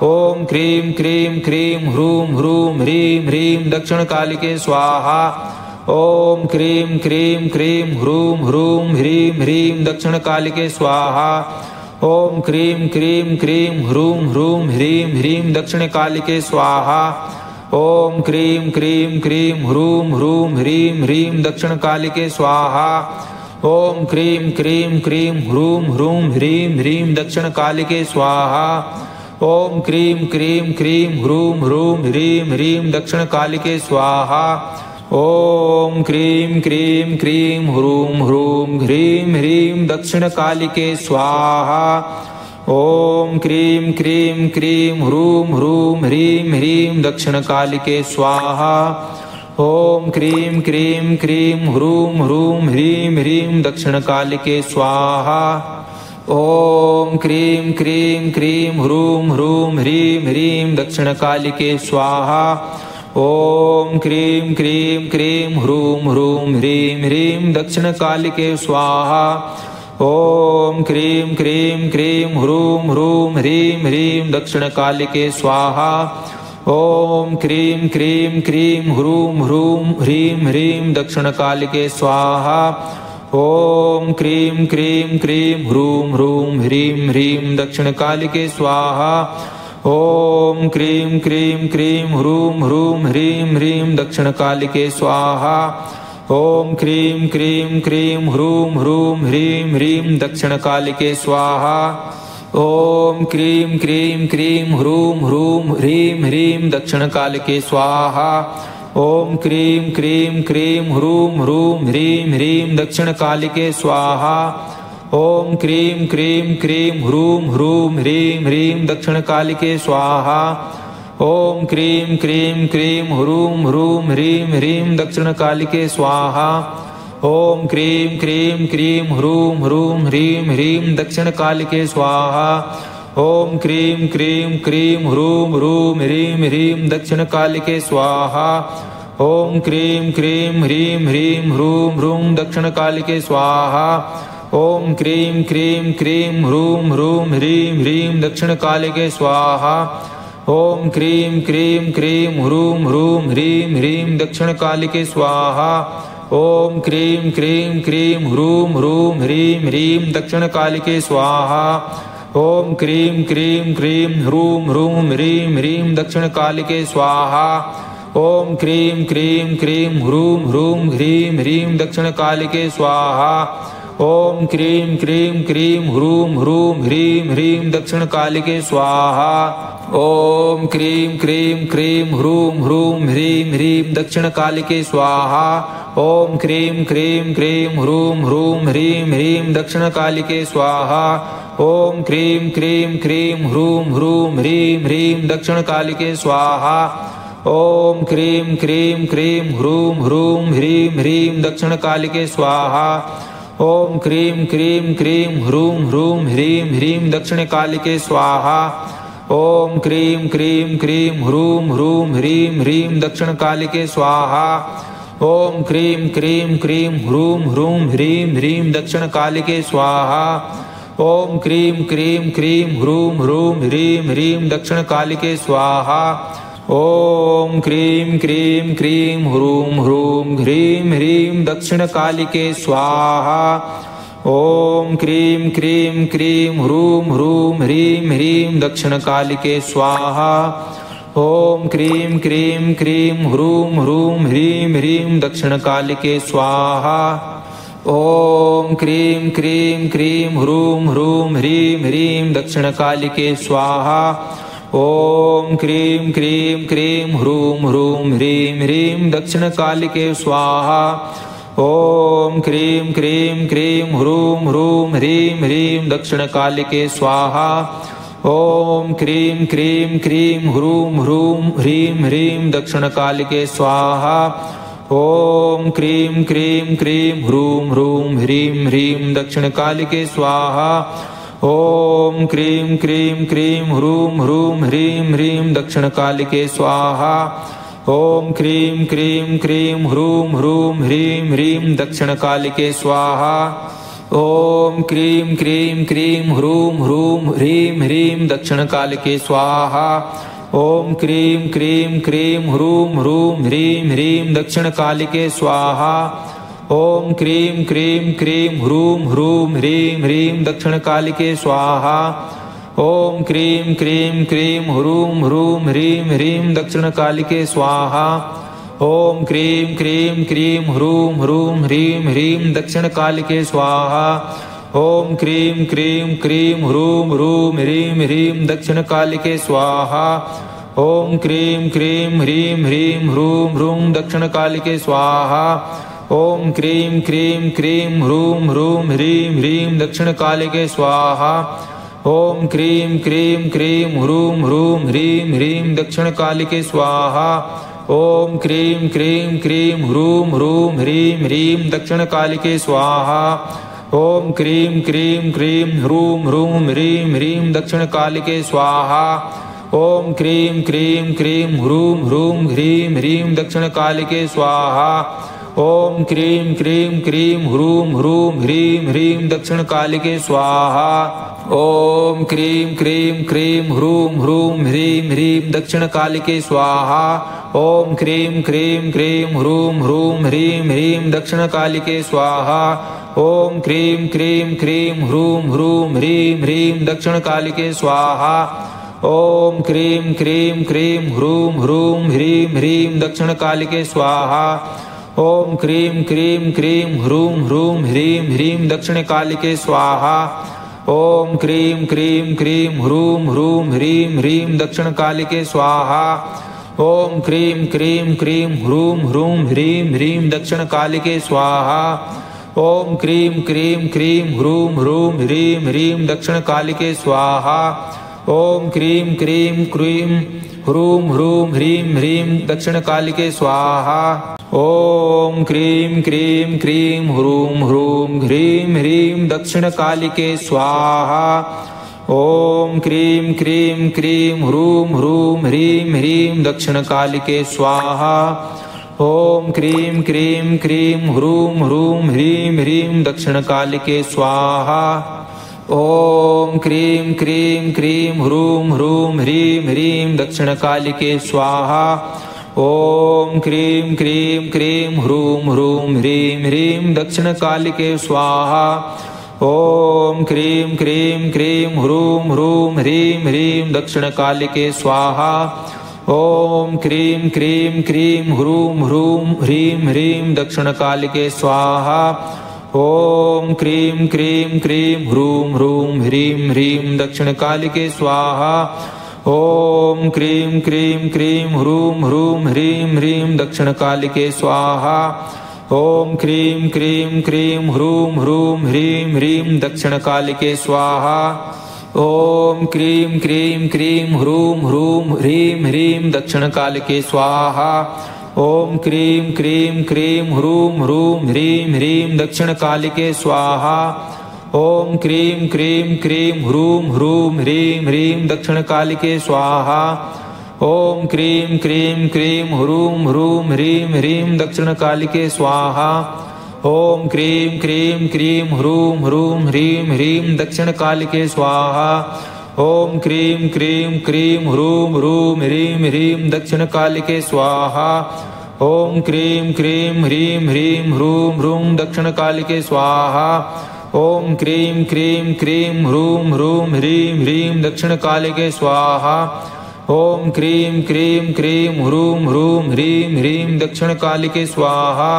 ओम क्रीं क्रीं क्रीं ह्रूं ह्रूं ह्रीं ह्रीं दक्षिणकालिके स्वाहा। ओम क्रीं क्रीं क्रीं ह्रूं ह्रूं ह्रीं ह्रीं दक्षिणकालिके स्वाहा। ओम क्रीं क्रीं क्रीं ह्रूं ह्रूं ह्रीं ह्रीं दक्षिणकालिके स्वाहा। ओम क्रीं क्रीं क्रीं ह्रूं ह्रूं ह्रीं ह्रीं दक्षिणकालिके स्वाहा। ओम क्रीं क्रीं क्रीं ह्रूं ह्रूं ह्रीं ह्रीं दक्षिणकालिके स्वाहा। ओम क्रीं क्रीं क्रीं ह्रूं ह्रूं ह्रीं ह्रीं दक्षिणकालिके स्वाहा। ओम क्रीं क्रीं क्रीं ह्रूं ह्रूं ह्रीं ह्रीं दक्षिणकालिके स्वाहा। ओम क्रीं क्रीं क्रीं ह्रूं ह्रूं ह्रीं ह्रीं दक्षिणकालिके स्वाहा। ओम क्रीं क्रीं क्रीं ह्रूं ह्रूं ह्रीं ह्रीं दक्षिणकालिके स्वाहा। ओम क्रीं क्रीं क्रीं ह्रूं ह्रूं ह्रीं ह्रीं दक्षिणकालिके स्वाहा। ओम क्रीं क्रीं क्रीं ह्रूं ह्रूं ह्रीं ह्रीं दक्षिणकालिके स्वाहा। ओम क्रीं क्रीं क्रीं ह्रूं ह्रूं ह्रीं ह्रीं दक्षिणकालिके स्वाहा। ओम क्रीं क्रीं क्रीं ह्रूं ह्रूं ह्रीं ह्रीं दक्षिणकालिके स्वाहा। ओम क्रीं क्रीं क्रीं ह्रूं ह्रूं ह्रीं ह्रीं दक्षिणकालिके स्वाहा। ओम क्रीं क्रीं क्रीं ह्रूं ह्रूं ह्रीं ह्रीं दक्षिणकालिके स्वाहा। ओम क्रीं क्रीं क्रीं ह्रूं ह्रूं ह्रीं ह्रीं दक्षिणकालिके स्वाहा। ओम क्रीं क्रीं क्रीं ह्रूं ह्रूं ह्रीं ह्रीं दक्षिणकालिके स्वाहा। ओम क्रीं क्रीं क्रीं ह्रूं ह्रूं ह्रीं ह्रीं दक्षिणकालिके स्वाहा। ओम क्रीं क्रीं क्रीं ह्रूं ह्रूं ह्रीं ह्रीं दक्षिणकालिके स्वाहा। ओम क्रीं क्रीं क्रीं ह्रूं ह्रूं ह्रीं ह्रीं दक्षिणकालिके स्वाहा। ओम क्रीं क्रीं क्रीं ह्रूं ह्रूं ह्रीं ह्रीं दक्षिणकालिके स्वाहा। ओम क्रीं क्रीं क्रीं ह्रूं ह्रूं ह्रीं ह्रीं दक्षिणकालिके स्वाहा। ओम क्रीं क्रीं ह्रीं ह्रीं ह्रूं ह्रूं दक्षिणकालिके स्वाहा। ओम क्रीं क्रीं क्रीं ह्रूं ह्रूं ह्रीं ह्रीं दक्षिणकालिके स्वाहा। ओम क्रीं क्रीं क्रीं ह्रूं ह्रूं ह्रीं ह्रीं दक्षिणकालिके स्वाहा। ओम क्रीं क्रीं क्रीं ह्रूं ह्रूं ह्रीं ह्रीं दक्षिणकालिके स्वाहा। ओम क्रीं क्रीं क्रीं ह्रूं ह्रूं ह्रीं ह्रीं दक्षिणकालिके स्वाहा। ओम क्रीं क्रीं क्रीं ह्रूं ह्रूं ह्रीं ह्रीं दक्षिणकालिके स्वाहा। ओम क्रीं क्रीं क्रीं ह्रूं ह्रूं ह्रीं ह्रीं दक्षिणकालिके स्वाहा। ओम क्रीं क्रीं क्रीं ह्रूं ह्रूं ह्रीं ह्रीं दक्षिणकालिके स्वाहा। ओम क्रीं क्रीं क्रीं ह्रूं ह्रूं ह्रीं ह्रीं दक्षिणकालिके स्वाहा। ओम क्रीं क्रीं क्रीं ह्रूं ह्रूं ह्रीं ह्रीं दक्षिणकालिके स्वाहा। ओम क्रीं क्रीं क्रीं ह्रूं ह्रूं ह्रीं ह्रीं दक्षिणकालिके स्वाहा। ओम क्रीं क्रीं क्रीं ह्रूं ह्रूं ह्रीं ह्रीं दक्षिणकालिके स्वाहा। ओम क्रीं क्रीं क्रीं ह्रूं ह्रूं ह्रीं ह्रीं दक्षिणकालिके स्वाहा। ओम क्रीं क्रीं क्रीं ह्रूं ह्रूं ह्रीं ह्रीं दक्षिणकालिके स्वाहा। ओम क्रीं क्रीं क्रीं ह्रूं ह्रूं ह्रीं ह्रीं दक्षिणकालिके स्वाहा। ओम क्रीं क्रीं क्रीं ह्रूं ह्रूं ह्रीं ह्रीं दक्षिणकालिके स्वाहा। ओम क्रीं क्रीं क्रीं ह्रूं ह्रूं ह्रीं ह्रीं दक्षिणकालिके स्वाहा। ओम क्रीं क्रीं क्रीं ह्रूं ह्रूं ह्रीं ह्रीं दक्षिणकालिके स्वाहा। ओम क्रीं क्रीं क्रीं ह्रूं ह्रूं ह्रीं ह्रीं दक्षिणकालिके स्वाहा। ओम क्रीं क्रीं क्रीं ह्रूं ह्रूं ह्रीं ह्रीं दक्षिणकालिके स्वाहा। ओम क्रीं क्रीं क्रीं ह्रूं ह्रूं ह्रीं ह्रीं दक्षिणकालिके स्वाहा। ओम क्रीं क्रीं क्रीं ह्रूं ह्रूं ह्रीं ह्रीं दक्षिणकालिके स्वाहा। ओम क्रीं क्रीं क्रीं ह्रूं ह्रूं ह्रीं ह्रीं दक्षिणकालिके स्वाहा। ओम क्रीं क्रीं क्रीं ह्रूं ह्रूं ह्रीं ह्रीं दक्षिणकालिके स्वाहा। ओम क्रीं क्रीं क्रीं ह्रूं ह्रूं ह्रीं ह्रीं दक्षिणकालिके स्वाहा। ओम क्रीं क्रीं क्रीं ह्रूं ह्रूं ह्रीं ह्रीं दक्षिणकालिके स्वाहा। ओम क्रीं क्रीं क्रीं ह्रूं ह्रूं ह्रीं ह्रीं दक्षिणकालिके स्वाहा। ओम क्रीं क्रीं क्रीं ह्रूं ह्रूं ह्रीं ह्रीं दक्षिणकालिके स्वाहा। ओम क्रीं क्रीं क्रीं ह्रूं ह्रूं ह्रीं ह्रीं दक्षिणकालिके स्वाहा। ओम क्रीं क्रीं क्रीं ह्रूं ह्रूं ह्रीं ह्रीं दक्षिणकालिके स्वाहा। ओम क्रीं क्रीं क्रीं ह्रूं ह्रूं ह्रीं ह्रीं दक्षिणकालिके स्वाहा। ओम क्रीं क्रीं ह्रीं ह्रीं ह्रूं ह्रूं दक्षिणकालिके स्वाहा। ओम क्रीं क्रीं क्रीं ह्रूं ह्रूं ह्रीं ह्रीं दक्षिणकालिके स्वाहा। ओम क्रीं क्रीं क्रीं ह्रूं ह्रूं ह्रीं ह्रीं दक्षिणकालिके स्वाहा। ओम क्रीं क्रीं क्रीं ह्रूं ह्रूं ह्रीं ह्रीं दक्षिणकालिके स्वाहा। ओम क्रीं क्रीं क्रीं ह्रूं ह्रूं ह्रीं ह्रीं दक्षिणकालिके स्वाहा। ओम क्रीं क्रीं क्रीं ह्रूं ह्रूं ह्रीं ह्रीं दक्षिणकालिके स्वाहा। ओम क्रीं क्रीं क्रीं ह्रूं ह्रूं ह्रीं ह्रीं दक्षिणकालिके स्वाहा। ओम क्रीं क्रीं क्रीं ह्रूं ह्रूं ह्रीं ह्रीं दक्षिणकालिके स्वाहा। ओम क्रीं क्रीं क्रीं ह्रूं ह्रूं ह्रीं ह्रीं दक्षिणकालिके स्वाहा। ओम क्रीं क्रीं क्रीं ह्रूं ह्रूं ह्रीं ह्रीं दक्षिणकालिके स्वाहा। ओम क्रीं क्रीं क्रीं ह्रूं ह्रूं ह्रीं ह्रीं दक्षिणकालिके स्वाहा। ओम क्रीं क्रीं क्रीं ह्रूं ह्रूं ह्रीं ह्रीं दक्षिणकालिके स्वाहा। ओम क्रीं क्रीं क्रीं ह्रूं ह्रूं ह्रीं ह्रीं दक्षिणकालिके स्वाहा। ओम क्रीं क्रीं क्रीं ह्रूं ह्रूं ह्रीं ह्रीं दक्षिणकालिके स्वाहा। ओम क्रीं क्रीं क्रीं ह्रूं ह्रूं ह्रीं ह्रीं दक्षिणकालिके स्वाहा। ओम क्रीं क्रीं क्रीं ह्रूं ह्रूं ह्रीं ह्रीं दक्षिणकालिके स्वाहा। ओम क्रीं क्रीं क्रीं ह्रूं ह्रूं ह्रीं ह्रीं दक्षिणकालिके स्वाहा। ओम क्रीं क्रीं क्रीं ह्रूं ह्रूं ह्रीं ह्रीं दक्षिणकालिके स्वाहा। ओम क्रीं क्रीं क्रीं ह्रूं ह्रूं ह्रीं ह्रीं दक्षिणकालिके स्वाहा। ओम क्रीं क्रीं क्रीं ह्रूं ह्रूं ह्रीं ह्रीं दक्षिणकालिके स्वाहा। ओम क्रीं क्रीं क्रीं ह्रूं ह्रूं ह्रीं ह्रीं दक्षिणकालिके स्वाहा। ओम क्रीं क्रीं क्रीं ह्रूं ह्रूं ह्रीं ह्रीं दक्षिणकालिके स्वाहा। ओम क्रीं क्रीं क्रीं ह्रूं ह्रूं ह्रीं ह्रीं दक्षिणकालिके स्वाहा। ओम क्रीं क्रीं क्रीं ह्रूं ह्रूं ह्रीं ह्रीं दक्षिणकालिके स्वाहा। ओम क्रीं क्रीं क्रीं ह्रूं ह्रूं ह्रीं ह्रीं दक्षिणकालिके स्वाहा। ओम क्रीं क्रीं क्रीं ह्रूं ह्रूं ह्रीं ह्रीं दक्षिणकालिके स्वाहा। ओम क्रीं क्रीं क्रीं ह्रूं ह्रूं ह्रीं ह्रीं दक्षिणकालिके स्वाहा। ओम क्रीं क्रीं क्रीं ह्रूं ह्रूं ह्रीं ह्रीं दक्षिणकालिके स्वाहा। ओम क्रीं क्रीं क्रीं ह्रूं ह्रूं ह्रीं ह्रीं दक्षिणकालिके स्वाहा। ओम क्रीं क्रीं क्रीं ह्रूं ह्रूं ह्रीं ह्रीं दक्षिणकालिके स्वाहा। ओम क्रीं क्रीं क्रीं ह्रूं ह्रूं ह्रीं ह्रीं दक्षिणकालिके स्वाहा। ओम क्रीं क्रीं क्रीं ह्रूं ह्रूं ह्रीं ह्रीं दक्षिणकालिके स्वाहा। ओम क्रीं क्रीं ह्रीं ह्रीं ह्रूं ह्रूं दक्षिणकालिके स्वाहा। ओम क्रीं क्रीं क्रीं ह्रूं ह्रूं ह्रीं ह्रीं दक्षिणकालिके स्वाहा। ओम क्रीं क्रीं क्रीं ह्रूं ह्रूं ह्रीं ह्रीं दक्षिणकालिके स्वाहा।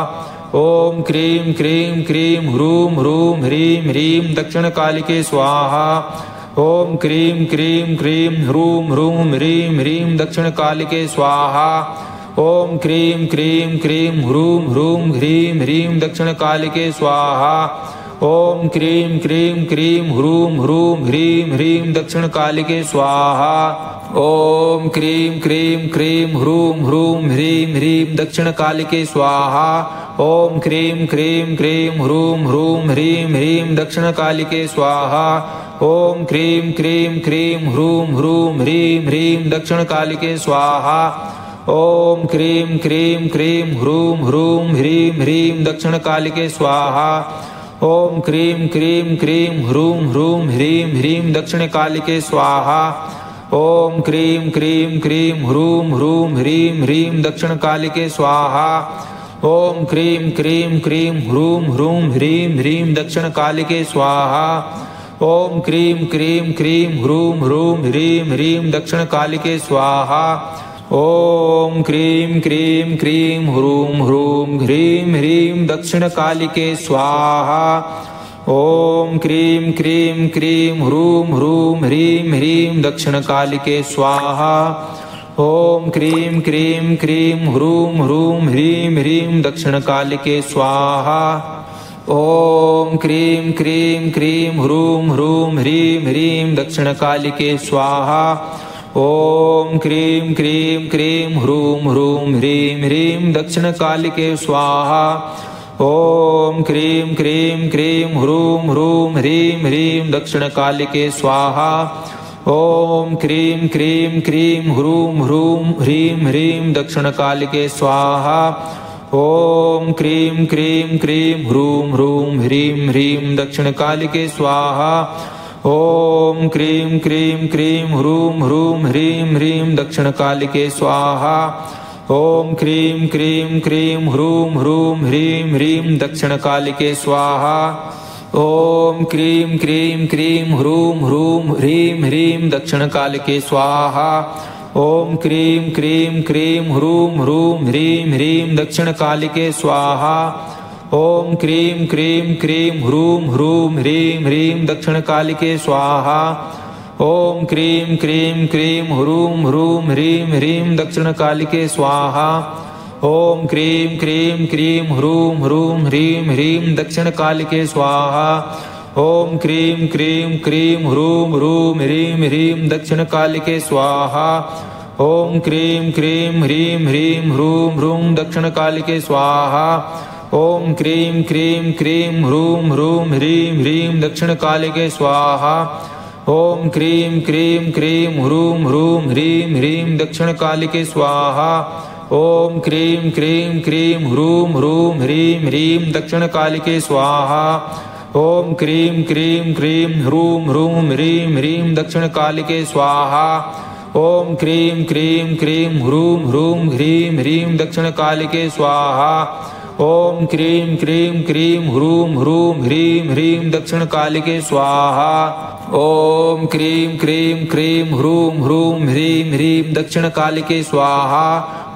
ओम क्रीं क्रीं क्रीं ह्रूं ह्रूं ह्रीं ह्रीं दक्षिणकालिके स्वाहा। ओम क्रीं क्रीं क्रीं ह्रूं ह्रूं ह्रीं ह्रीं दक्षिणकालिके स्वाहा। ओम क्रीं क्रीं क्रीं ह्रूं ह्रूं ह्रीं ह्रीं दक्षिणकालिके स्वाहा। ओम क्रीं क्रीं क्रीं ह्रूं ह्रूं ह्रीं ह्रीं दक्षिणकालिके स्वाहा। ओम क्रीं क्रीं क्रीं ह्रूं ह्रूं ह्रीं ह्रीं दक्षिणकालिके स्वाहा। ओम क्रीं क्रीं क्रीं ह्रूं ह्रूं ह्रीं ह्रीं दक्षिणकालिके स्वाहा। ओम क्रीं क्रीं क्रीं ह्रूं ह्रूं ह्रीं ह्रीं दक्षिणकालिके स्वाहा। ओम क्रीं क्रीं क्रीं ह्रूं ह्रूं ह्रीं ह्रीं दक्षिणकालिके स्वाहा। ओम क्रीं क्रीं क्रीं ह्रूं ह्रूं ह्रीं ह्रीं दक्षिणकालिके स्वाहा। ओम क्रीं क्रीं क्रीं ह्रूं ह्रूं ह्रीं ह्रीं दक्षिणकालिके स्वाहा। ओम क्रीं क्रीं क्रीं ह्रूं ह्रूं ह्रीं ह्रीं दक्षिणकालिके स्वाहा। ओम क्रीं क्रीं क्रीं ह्रूं ह्रूं ह्रीं ह्रीं दक्षिणकालिके स्वाहा। ओम क्रीं क्रीं क्रीं ह्रूं ह्रूं ह्रीं ह्रीं दक्षिणकालिके स्वाहा। ओम क्रीं क्रीं क्रीं ह्रूं ह्रूं ह्रीं ह्रीं दक्षिणकालिके स्वाहा। ओम क्रीं क्रीं क्रीं ह्रूं ह्रूं ह्रीं ह्रीं दक्षिणकालिके स्वाहा। ओम क्रीं क्रीं क्रीं ह्रूं ह्रूं ह्रीं ह्रीं दक्षिणकालिके स्वाहा। ओम क्रीं क्रीं क्रीं ह्रूं ह्रूं ह्रीं ह्रीं दक्षिणकालिके स्वाहा। ओम क्रीं क्रीं क्रीं ह्रूं ह्रूं ह्रीं ह्रीं दक्षिणकालिके स्वाहा। ओम क्रीं क्रीं क्रीं ह्रूं ह्रूं ह्रीं ह्रीं दक्षिणकालिके स्वाहा। ओम क्रीं क्रीं क्रीं ह्रूं ह्रूं ह्रीं ह्रीं दक्षिणकालिके स्वाहा। ओम क्रीं क्रीं क्रीं ह्रूं ह्रूं ह्रीं ह्रीं दक्षिणकालिके स्वाहा। ओम क्रीं क्रीं क्रीं ह्रूं ह्रूं ह्रीं ह्रीं दक्षिणकालिके स्वाहा। ओम क्रीं क्रीं क्रीं ह्रूं ह्रूं ह्रीं ह्रीं दक्षिणकालिके स्वाहा। ओम क्रीं क्रीं क्रीं ह्रूं ह्रूं ह्रीं ह्रीं दक्षिणकालिके स्वाहा। ओम क्रीं क्रीं क्रीं ह्रूं ह्रूं ह्रीं ह्रीं दक्षिणकालिके स्वाहा। ओम क्रीं क्रीं क्रीं ह्रूं ह्रूं ह्रीं ह्रीं दक्षिणकालिके स्वाहा। ओम क्रीं क्रीं क्रीं ह्रूं ह्रूं ह्रीं ह्रीं दक्षिणकालिके स्वाहा। ओम क्रीं क्रीं क्रीं ह्रूं ह्रूं ह्रीं ह्रीं दक्षिणकालिके स्वाहा। ओम क्रीं क्रीं ह्रीं ह्रीं ह्रूं ह्रूं दक्षिणकालिके स्वाहा। ओम क्रीं क्रीं क्रीं ह्रूं ह्रूं ह्रीं ह्रीं दक्षिणकालिके स्वाहा। ओम क्रीं क्रीं क्रीं ह्रूं ह्रूं ह्रीं ह्रीं दक्षिणकालिके स्वाहा। ओम क्रीं क्रीं क्रीं ह्रूं ह्रूं ह्रीं ह्रीं दक्षिणकालिके स्वाहा। ओम क्रीं क्रीं क्रीं ह्रूं ह्रूं ह्रीं ह्रीं दक्षिणकालिके स्वाहा। ओम क्रीं क्रीं क्रीं ह्रूं ह्रूं ह्रीं ह्रीं दक्षिणकालिके स्वाहा। ओम क्रीं क्रीं क्रीं ह्रूं ह्रूं ह्रीं ह्रीं दक्षिणकालिके स्वाहा। ओम क्रीं क्रीं क्रीं ह्रूं ह्रूं ह्रीं ह्रीं दक्षिणकालिके स्वाहा।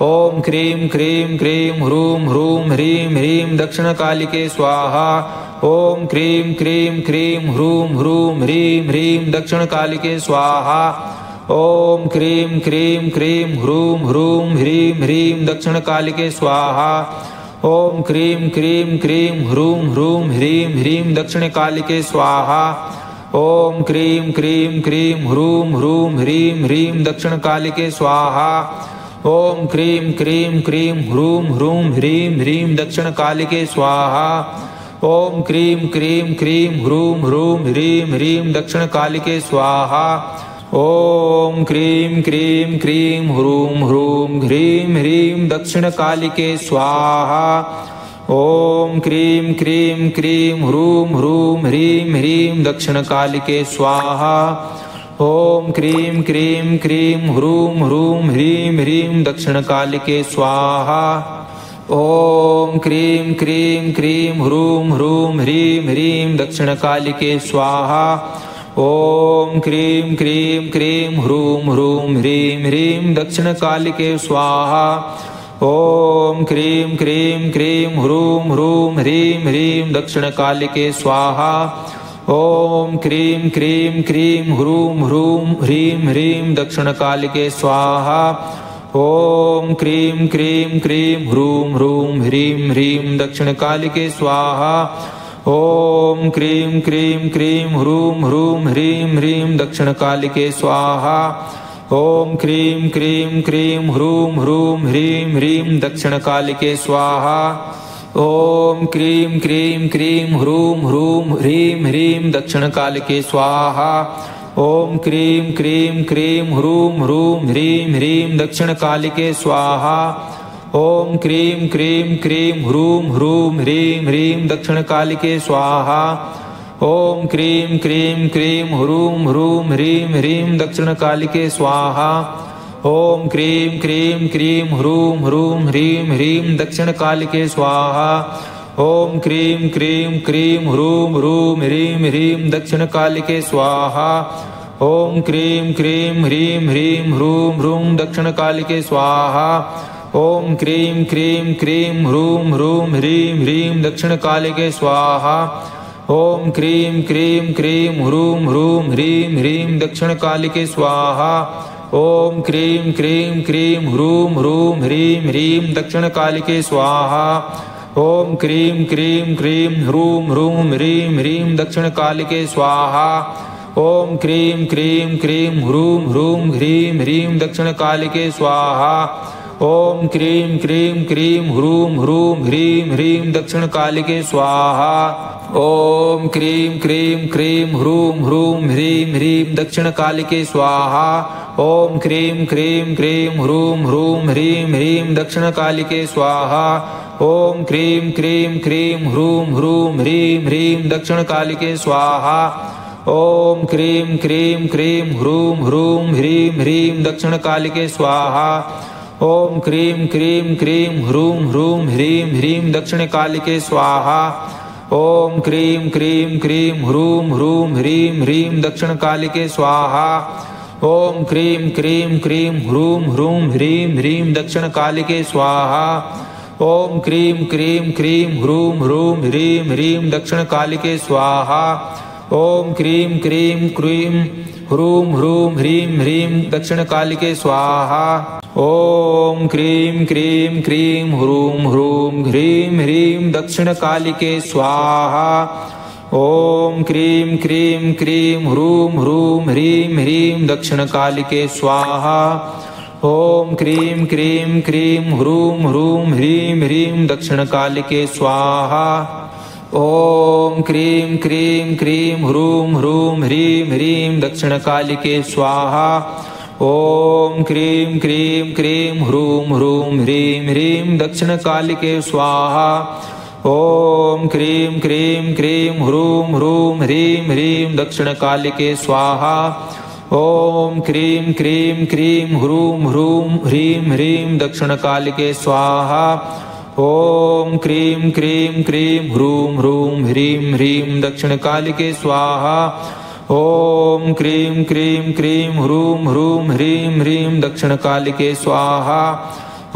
ओम क्रीं क्रीं क्रीं ह्रूं ह्रूं ह्रीं ह्रीं दक्षिणकालिके स्वाहा। ओम क्रीं क्रीं क्रीं ह्रूं ह्रूं ह्रीं ह्रीं दक्षिणकालिके स्वाहा। ओम क्रीं क्रीं क्रीं ह्रूं ह्रूं ह्रीं ह्रीं दक्षिणकालिके स्वाहा। ओम क्रीं क्रीं क्रीं ह्रूं ह्रूं ह्रीं ह्रीं दक्षिणकालिके स्वाहा। ओम क्रीं क्रीं क्रीं ह्रूं ह्रूं ह्रीं ह्रीं दक्षिणकालिके स्वाहा। ओम क्रीं क्रीं क्रीं ह्रूं ह्रूं ह्रीं ह्रीं दक्षिणकालिके स्वाहा। ओम क्रीं क्रीं क्रीं ह्रूं ह्रूं ह्रीं ह्रीं दक्षिणकालिके स्वाहा। ओम क्रीं क्रीं क्रीं ह्रूं ह्रूं ह्रीं ह्रीं दक्षिणकालिके स्वाहा। ओम क्रीं क्रीं क्रीं ह्रूं ह्रूं ह्रीं ह्रीं दक्षिणकालिके स्वाहा। ओम क्रीं क्रीं क्रीं ह्रूं ह्रूं ह्रीं ह्रीं दक्षिणकालिके स्वाहा। ओम क्रीं क्रीं क्रीं ह्रूं ह्रूं ह्रीं ह्रीं दक्षिणकालिके स्वाहा। ओम क्रीं क्रीं क्रीं ह्रूं ह्रूं ह्रीं ह्रीं दक्षिणकालिके स्वाहा। ओम क्रीं क्रीं क्रीं ह्रूं ह्रूं ह्रीं ह्रीं दक्षिणकालिके स्वाहा। ओम क्रीं क्रीं क्रीं ह्रूं ह्रूं ह्रीं ह्रीं दक्षिणकालिके स्वाहा। ओम क्रीं क्रीं क्रीं ह्रूं ह्रूं ह्रीं ह्रीं दक्षिणकालिके स्वाहा। ओम क्रीं क्रीं क्रीं ह्रूं ह्रूं ह्रीं ह्रीं दक्षिणकालिके स्वाहा। ओम क्रीं क्रीं क्रीं ह्रूं ह्रूं ह्रीं ह्रीं दक्षिणकालिके स्वाहा। ओम क्रीं क्रीं क्रीं ह्रूं ह्रूं ह्रीं ह्रीं दक्षिणकालिके स्वाहा। ओम क्रीं क्रीं क्रीं ह्रूं ह्रूं ह्रीं ह्रीं दक्षिणकालिके स्वाहा। ओम क्रीं क्रीं क्रीं ह्रूं ह्रूं ह्रीं ह्रीं दक्षिणकालिके स्वाहा। ओम क्रीं क्रीं क्रीं ह्रूं ह्रूं ह्रीं ह्रीं दक्षिणकालिके स्वाहा। ओम क्रीं क्रीं क्रीं ह्रूं ह्रूं ह्रीं ह्रीं दक्षिणकालिके स्वाहा। ओम क्रीं क्रीं क्रीं ह्रूं ह्रूं ह्रीं ह्रीं दक्षिणकालिके स्वाहा। ओम क्रीं क्रीं ह्रीं ह्रीं ह्रूं ह्रूं दक्षिणकालिके स्वाहा। ओम क्रीं क्रीं क्रीं ह्रूं ह्रूं ह्रीं ह्रीं दक्षिणकालिके स्वाहा। ओम क्रीं क्रीं क्रीं ह्रूं ह्रूं ह्रीं ह्रीं दक्षिणकालिके स्वाहा। ओम क्रीं क्रीं क्रीं ह्रूं ह्रूं ह्रीं ह्रीं दक्षिणकालिके स्वाहा। ओम क्रीं क्रीं क्रीं ह्रूं ह्रूं ह्रीं ह्रीं दक्षिणकालिके स्वाहा। ओम क्रीं क्रीं क्रीं ह्रूं ह्रूं ह्रीं ह्रीं दक्षिणकालिके स्वाहा। ओम क्रीं क्रीं क्रीं ह्रूं ह्रूं ह्रीं ह्रीं दक्षिणकालिके स्वाहा। ओम क्रीं क्रीं क्रीं ह्रूं ह्रूं ह्रीं ह्रीं दक्षिणकालिके स्वाहा। ओम क्रीं क्रीं क्रीं ह्रूं ह्रूं ह्रीं ह्रीं दक्षिणकालिके स्वाहा। ओम क्रीं क्रीं क्रीं ह्रूं ह्रूं ह्रीं ह्रीं दक्षिणकालिके स्वाहा। ओम क्रीं क्रीं क्रीं ह्रूं ह्रूं ह्रीं ह्रीं दक्षिणकालिके स्वाहा। ओम क्रीं क्रीं क्रीं ह्रूं ह्रूं ह्रीं ह्रीं दक्षिणकालिके स्वाहा। ओम क्रीं क्रीं क्रीं ह्रूं ह्रूं ह्रीं ह्रीं दक्षिणकालिके स्वाहा। ओम क्रीं क्रीं क्रीं ह्रूं ह्रूं ह्रीं ह्रीं दक्षिणकालिके स्वाहा। ओम क्रीं क्रीं क्रीं ह्रूं ह्रूं ह्रीं ह्रीं दक्षिणकालिके स्वाहा। ओम क्रीं क्रीं क्रीं ह्रूं ह्रूं ह्रीं ह्रीं दक्षिणकालिके स्वाहा। ओम क्रीं क्रीं क्रीं ह्रूं ह्रूं ह्रीं ह्रीं दक्षिणकालिके स्वाहा। ओम क्रीं क्रीं क्रीं ह्रूं ह्रूं ह्रीं ह्रीं दक्षिणकालिके स्वाहा। ओम क्रीं क्रीं क्रीं ह्रूं ह्रूं ह्रीं ह्रीं दक्षिणकालिके स्वाहा। ओम क्रीं क्रीं क्रीं ह्रूं ह्रूं ह्रीं ह्रीं दक्षिणकालिके स्वाहा। ओम क्रीं क्रीं क्रीं ह्रूं ह्रूं ह्रीं ह्रीं दक्षिणकालिके स्वाहा। ओम क्रीं क्रीं क्रीं ह्रूं ह्रूं ह्रीं ह्रीं दक्षिणकालिके स्वाहा। ओम क्रीं क्रीं क्रीं ह्रूं ह्रूं ह्रीं ह्रीं दक्षिणकालिके स्वाहा। ओम क्रीं क्रीं क्रीं ह्रूं ह्रूं ह्रीं ह्रीं दक्षिणकालिके स्वाहा। ओम क्रीं क्रीं क्रीं ह्रूं ह्रूं ह्रीं ह्रीं दक्षिणकालिके स्वाहा।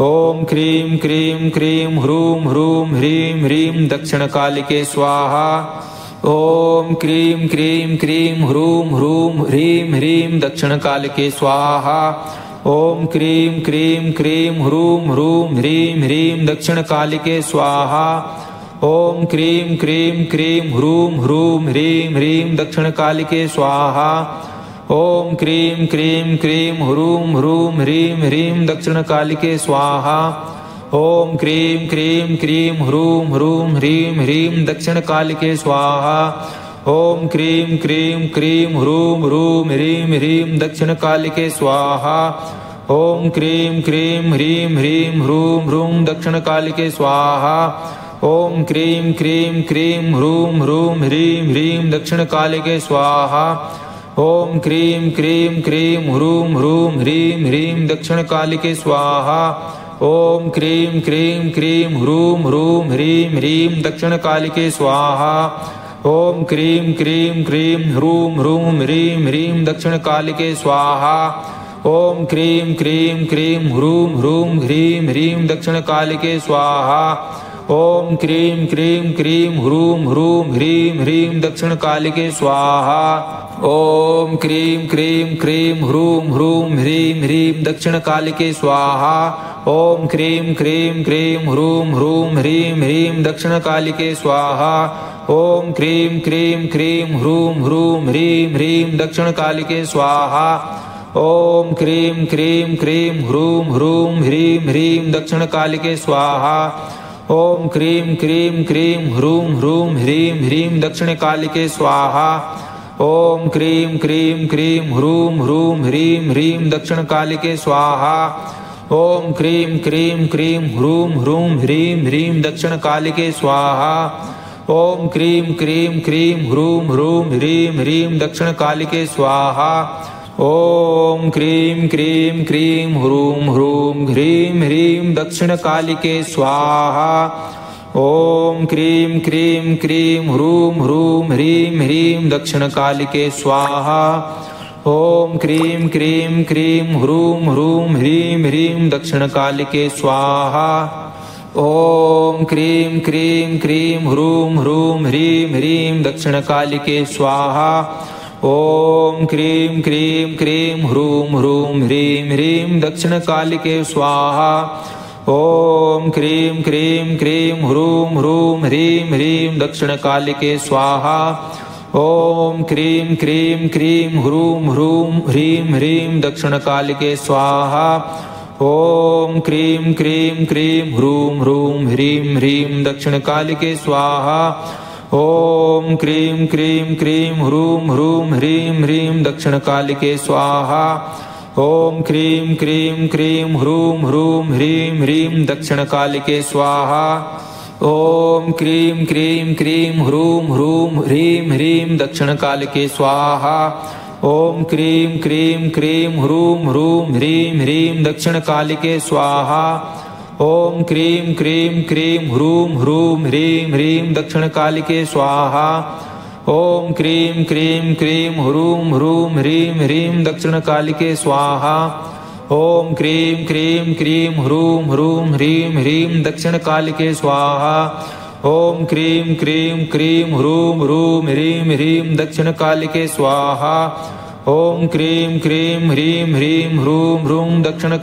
ओम क्रीं क्रीं क्रीं ह्रूं ह्रूं ह्रीं ह्रीं दक्षिणकालिके स्वाहा। ओम क्रीं क्रीं क्रीं ह्रूं ह्रूं ह्रीं ह्रीं दक्षिणकालिके स्वाहा। ओम क्रीं क्रीं क्रीं ह्रूं ह्रूं ह्रीं ह्रीं दक्षिणकालिके स्वाहा। ओम क्रीं क्रीं क्रीं ह्रूं ह्रूं ह्रीं ह्रीं दक्षिणकालिके स्वाहा। ओम क्रीं क्रीं क्रीं ह्रूं ह्रूं ह्रीं ह्रीं दक्षिणकालिके स्वाहा। ओम क्रीं क्रीं क्रीं ह्रूं ह्रूं ह्रीं ह्रीं दक्षिणकालिके स्वाहा। ओम क्रीं क्रीं क्रीं ह्रूं ह्रूं ह्रीं ह्रीं दक्षिणकालिके स्वाहा। ओम क्रीं क्रीं ह्रीं ह्रीं ह्रूं ह्रूं दक्षिणकालिके स्वाहा। ओम क्रीं क्रीं क्रीं ह्रूं ह्रूं ह्रीं ह्रीं दक्षिणकालिके स्वाहा। ओम क्रीं क्रीं क्रीं ह्रूं ह्रूं ह्रीं ह्रीं दक्षिणकालिके स्वाहा। ओम क्रीं क्रीं क्रीं ह्रूं ह्रूं ह्रीं ह्रीं दक्षिणकालिके स्वाहा। ओम क्रीं क्रीं क्रीं ह्रूं ह्रूं ह्रीं ह्रीं दक्षिणकालिके स्वाहा। ओम क्रीं क्रीं क्रीं ह्रूं ह्रूं ह्रीं ह्रीं दक्षिणकालिके स्वाहा। ओम क्रीं क्रीं क्रीं ह्रूं ह्रूं ह्रीं ह्रीं दक्षिणकालिके स्वाहा। ओम क्रीं क्रीं क्रीं ह्रूं ह्रूं ह्रीं ह्रीं दक्षिणकालिके स्वाहा। ओम क्रीं क्रीं क्रीं ह्रूं ह्रूं ह्रीं ह्रीं दक्षिणकालिके स्वाहा। ओम क्रीं क्रीं क्रीं ह्रूं ह्रूं ह्रीं ह्रीं दक्षिणकालिके स्वाहा। ओम क्रीं क्रीं क्रीं ह्रूं ह्रूं ह्रीं ह्रीं दक्षिणकालिके स्वाहा। ओम क्रीं क्रीं क्रीं ह्रूं ह्रूं ह्रीं ह्रीं दक्षिणकालिके स्वाहा। ओम क्रीं क्रीं क्रीं ह्रूं ह्रूं ह्रीं ह्रीं दक्षिणकालिके स्वाहा। ओम क्रीं क्रीं क्रीं ह्रूं ह्रूं ह्रीं ह्रीं दक्षिणकालिके स्वाहा। ओम क्रीं क्रीं क्रीं ह्रूं ह्रूं ह्रीं ह्रीं दक्षिणकालिके स्वाहा। ओम क्रीं क्रीं क्रीं ह्रूं ह्रूं ह्रीं ह्रीं दक्षिणकालिके स्वाहा। ओम क्रीं क्रीं क्रीं ह्रूं ह्रूं ह्रीं ह्रीं दक्षिणकालिके स्वाहा। ओम क्रीं क्रीं क्रीं ह्रूं ह्रूं ह्रीं ह्रीं दक्षिणकालिके स्वाहा। ओम क्रीं क्रीं क्रीं ह्रूं ह्रूं ह्रीं ह्रीं दक्षिणकालिके स्वाहा। ओम क्रीं क्रीं क्रीं ह्रूं ह्रूं ह्रीं ह्रीं दक्षिणकालिके स्वाहा। ओम क्रीं क्रीं क्रीं ह्रूं ह्रूं ह्रीं ह्रीं दक्षिणकालिके स्वाहा। ओम क्रीं क्रीं क्रीं ह्रूं ह्रूं ह्रीं ह्रीं दक्षिणकालिके स्वाहा। ओम क्रीं क्रीं क्रीं ह्रूं ह्रूं ह्रीं ह्रीं दक्षिणकालिके स्वाहा। ओम क्रीं क्रीं क्रीं ह्रूं ह्रूं ह्रीं ह्रीं दक्षिणकालिके स्वाहा। ओम क्रीं क्रीं क्रीं ह्रूं ह्रूं ह्रीं ह्रीं दक्षिणकालिके स्वाहा। ओम क्रीं क्रीं क्रीं ह्रूं ह्रूं ह्रीं ह्रीं दक्षिणकालिके स्वाहा। ओम क्रीं क्रीं क्रीं ह्रूं ह्रूं ह्रीं ह्रीं दक्षिणकालिके स्वाहा। ओम क्रीं क्रीं क्रीं ह्रूं ह्रूं ह्रीं ह्रीं दक्षिणकालिके स्वाहा। ओम क्रीं क्रीं क्रीं ह्रूं ह्रूं ह्रीं ह्रीं दक्षिणकालिके स्वाहा। ओम क्रीं क्रीं क्रीं ह्रूं ह्रूं ह्रीं ह्रीं दक्षिणकालिके स्वाहा। ओम क्रीं क्रीं क्रीं ह्रूं ह्रूं ह्रीं ह्रीं दक्षिणकालिके स्वाहा। ओम क्रीं क्रीं ह्रीं ह्रीं ह्रूं ह्रूं दक्षिणकालिके